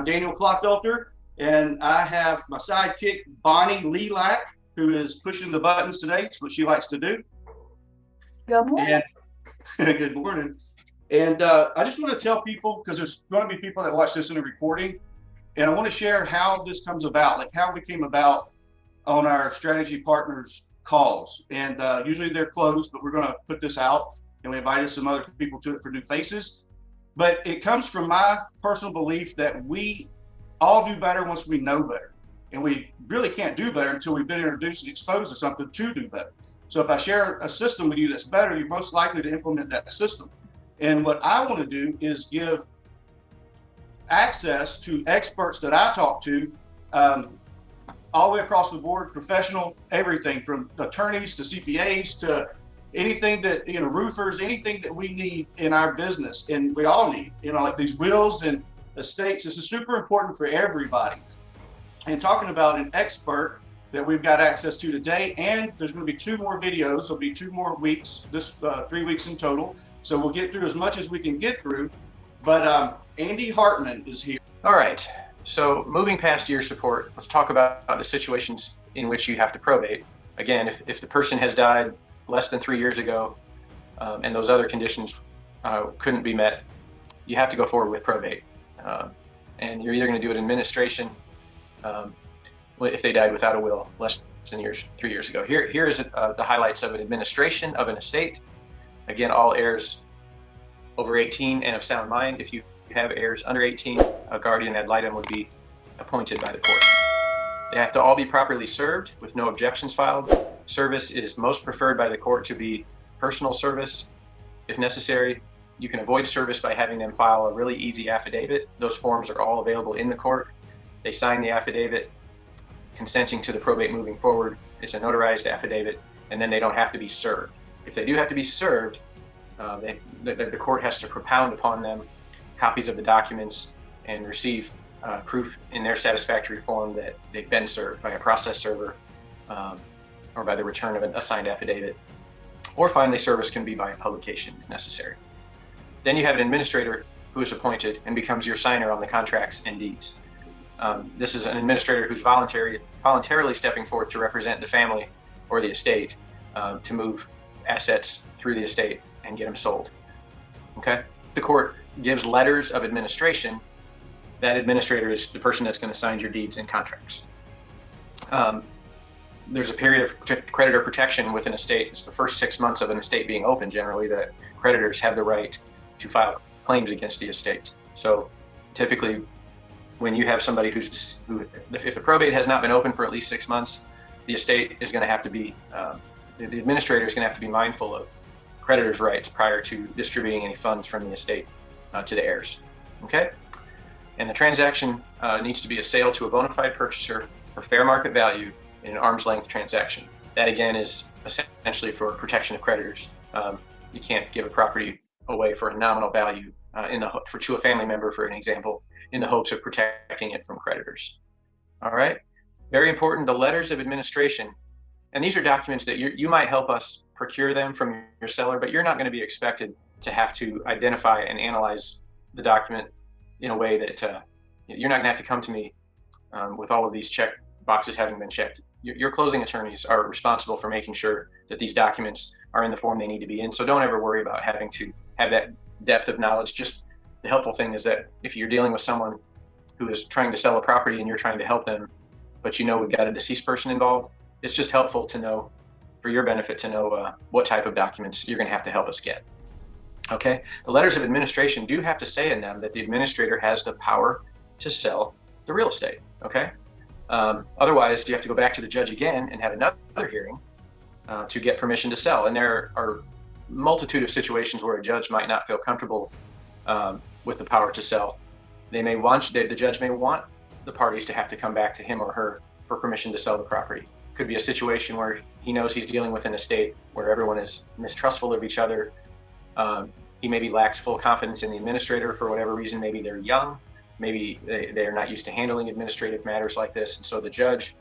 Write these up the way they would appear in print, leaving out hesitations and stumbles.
Daniel Clotfelter, and I have my sidekick, Bonnie Lilac, who is pushing the buttons today. It's what she likes to do. Good morning. And good morning. And I just want to tell people, because there's going to be people that watch this in a recording, and I want to share how this comes about, like how we came about on our strategy partners calls. And usually they're closed, but we're going to put this out, and we invited some other people to it for new faces. But it comes from my personal belief that we all do better once we know better. And we really can't do better until we've been introduced and exposed to something to do better. So if I share a system with you that's better, you're most likely to implement that system. And what I want to do is give access to experts that I talk to, all the way across the board, professional, everything from attorneys to CPAs to anything that, roofers, anything that we need in our business, and we all need, like these wills and estates. This is super important for everybody. And talking about an expert that we've got access to today, and there's going to be 2 more videos. There'll be 2 more weeks, 3 weeks in total. So we'll get through as much as we can get through. But Andy Hartman is here. All right. So moving past year support, let's talk about the situations in which you have to probate. Again, if the person has died less than 3 years ago, and those other conditions couldn't be met, you have to go forward with probate. And you're either going to do it in administration, if they died without a will less than 3 years ago. Here is the highlights of an administration of an estate. Again, all heirs over 18 and of sound mind. If you have heirs under 18, a guardian ad litem would be appointed by the court. They have to all be properly served with no objections filed. Service is most preferred by the court to be personal service. If necessary, you can avoid service by having them file a really easy affidavit. Those forms are all available in the court. They sign the affidavit consenting to the probate moving forward. It's a notarized affidavit, and then they don't have to be served. If they do have to be served, the court has to propound upon them copies of the documents and receive proof in their satisfactory form that they've been served by a process server, or by the return of a signed affidavit. Or finally, service can be by publication if necessary. Then you have an administrator who is appointed and becomes your signer on the contracts and deeds. This is an administrator who's voluntarily stepping forth to represent the family or the estate to move assets through the estate and get them sold. Okay? The court gives letters of administration. That administrator is the person that's going to sign your deeds and contracts. There's a period of creditor protection with an estate. It's the first 6 months of an estate being open, generally, that creditors have the right to file claims against the estate. So typically, when you have somebody if the probate has not been open for at least 6 months, the estate is going to have to be, the administrator is going to have to be mindful of creditors' rights prior to distributing any funds from the estate to the heirs. Okay? And the transaction needs to be a sale to a bona fide purchaser for fair market value in an arm's length transaction. That again is essentially for protection of creditors. You can't give a property away for a nominal value to a family member, for an example, in the hopes of protecting it from creditors. All right? Very important, the letters of administration. And these are documents that you might help us procure them from your seller, but you're not going to be expected to have to identify and analyze the document in a way that you're not going to have to come to me with all of these check boxes having been checked. Your closing attorneys are responsible for making sure that these documents are in the form they need to be in. So don't ever worry about having to have that depth of knowledge. Just the helpful thing is that if you're dealing with someone who is trying to sell a property and you're trying to help them, but we've got a deceased person involved, it's just helpful to know, for your benefit, to know what type of documents you're going to help us get. Okay? The letters of administration do have to say in them that the administrator has the power to sell the real estate. Okay? Otherwise, you have to go back to the judge again and have another hearing to get permission to sell. And there are a multitude of situations where a judge might not feel comfortable with the power to sell. The judge may want the parties to have to come back to him or her for permission to sell the property. Could be a situation where he knows he's dealing with an estate where everyone is mistrustful of each other. He maybe lacks full confidence in the administrator for whatever reason. Maybe they're young. Maybe they're not used to handling administrative matters like this. And so the judge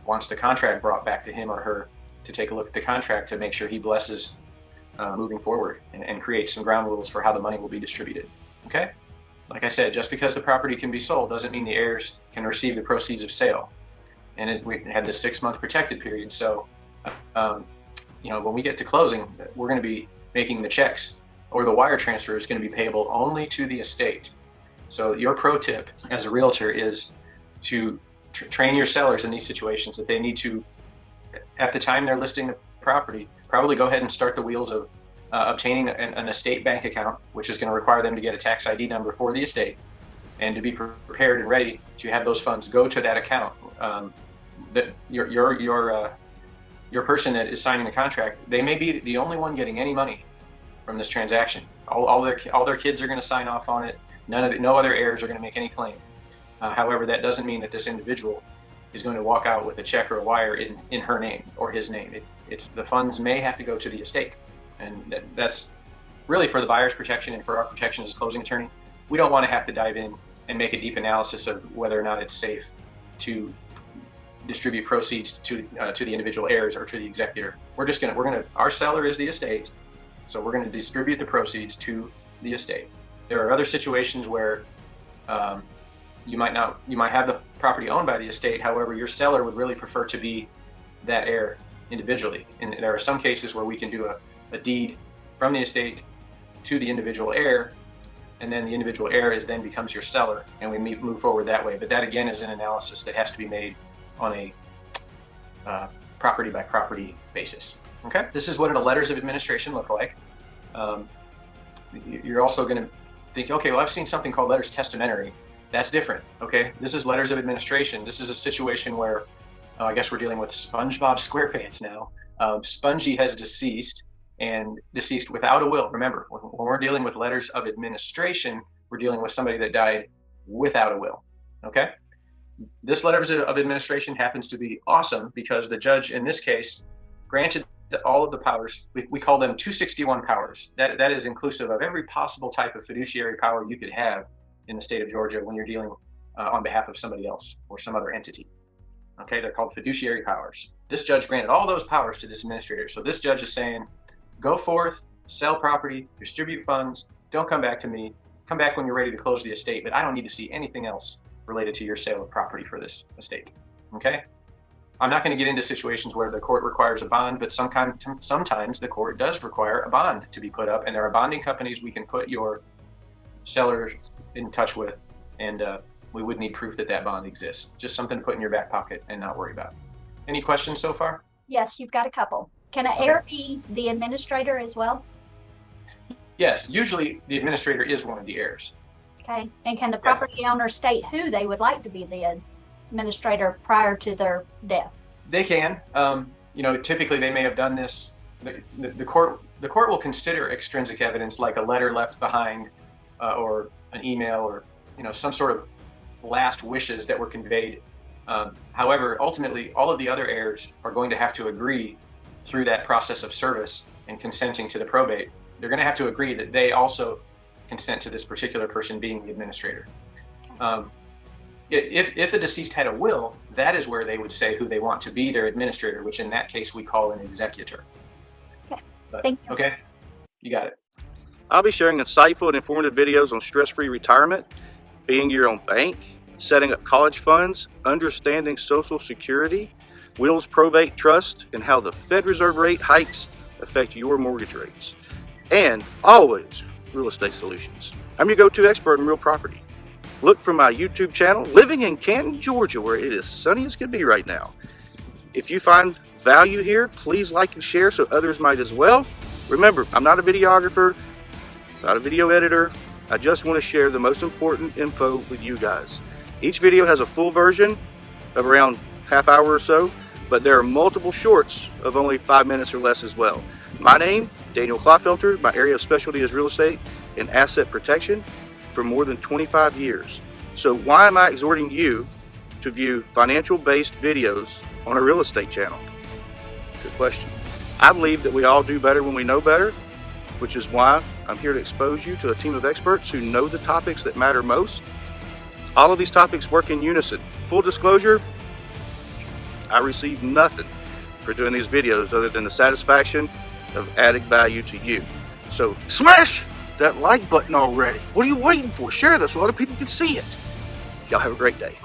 wants the contract brought back to him or her to take a look at the contract to make sure he blesses moving forward and create some ground rules for how the money will be distributed. Okay? like I said, just because the property can be sold doesn't mean the heirs can receive the proceeds of sale. And we had this 6-month protected period. So, when we get to closing, we're going to be making the checks, or the wire transfer is going to be payable only to the estate. So your pro tip as a realtor is to train your sellers in these situations that they need to, at the time they're listing the property, probably go ahead and start the wheels of obtaining an estate bank account, which is going to require them to get a tax ID number for the estate, and to be prepared and ready to have those funds go to that account. That your person that is signing the contract, they may be the only one getting any money from this transaction. All their kids are going to sign off on it. No other heirs are going to make any claim. However, that doesn't mean that this individual is going to walk out with a check or a wire in her name or his name. It's the funds may have to go to the estate, and that's really for the buyer's protection and for our protection as a closing attorney. We don't want to have to dive in and make a deep analysis of whether or not it's safe to distribute proceeds to the individual heirs or to the executor. Our seller is the estate, so we're going to distribute the proceeds to the estate. There are other situations where you might have the property owned by the estate. However, your seller would really prefer to be that heir individually. And there are some cases where we can do a deed from the estate to the individual heir, and then the individual heir then becomes your seller, and we move forward that way. But that again is an analysis that has to be made on a property by property basis. Okay, this is what letters of administration look like. You're also going to think, okay, well, I've seen something called letters testamentary. That's different. Okay, this is letters of administration. This is a situation where I guess we're dealing with SpongeBob SquarePants now. Spongy has deceased, and deceased without a will. Remember, when we're dealing with letters of administration, we're dealing with somebody that died without a will. Okay, this letters of administration happens to be awesome because the judge in this case granted all of the powers. We call them 261 powers. That is inclusive of every possible type of fiduciary power you could have in the state of Georgia when you're dealing on behalf of somebody else or some other entity. Okay, they're called fiduciary powers. This judge granted all those powers to this administrator. So this judge is saying, go forth, sell property, distribute funds, don't come back to me. Come back when you're ready to close the estate, but I don't need to see anything else related to your sale of property for this estate. Okay? I'm not going to get into situations where the court requires a bond, but sometimes the court does require a bond to be put up, and there are bonding companies we can put your seller in touch with, and we would need proof that that bond exists. Just something to put in your back pocket and not worry about. Any questions so far? Yes, you've got a couple. Can an heir be the administrator as well? Yes, usually the administrator is one of the heirs. Okay, and can the property owner state who they would like to be the administrator prior to their death? They can. Typically they may have done this. The court will consider extrinsic evidence like a letter left behind, or an email, or some sort of last wishes that were conveyed. However, ultimately, all of the other heirs are going to have to agree through that process of service and consenting to the probate. They're going to have to agree that they consent to this particular person being the administrator. If the deceased had a will, that is where they would say who they want to be their administrator, which in that case we call an executor. Okay. Thank you. Okay, you got it. I'll be sharing insightful and informative videos on stress-free retirement, being your own bank, setting up college funds, understanding Social Security, wills, probate, trust, and how the Fed Reserve rate hikes affect your mortgage rates. And always, real estate solutions. I'm your go-to expert in real property. Look for my YouTube channel, living in Canton, Georgia, where it is sunny as can be right now. If you find value here, please like and share so others might as well. Remember, I'm not a videographer, not a video editor. I just want to share the most important info with you guys. Each video has a full version of around half hour or so, but there are multiple shorts of only 5 minutes or less as well. My name, Daniel Klopfelter. My area of specialty is real estate and asset protection for more than 25 years. So why am I exhorting you to view financial-based videos on a real estate channel? Good question. I believe that we all do better when we know better, which is why I'm here to expose you to a team of experts who know the topics that matter most. All of these topics work in unison. Full disclosure, I receive nothing for doing these videos other than the satisfaction of adding value to you. So smash that like button already. What are you waiting for? Share this so other people can see it. Y'all have a great day.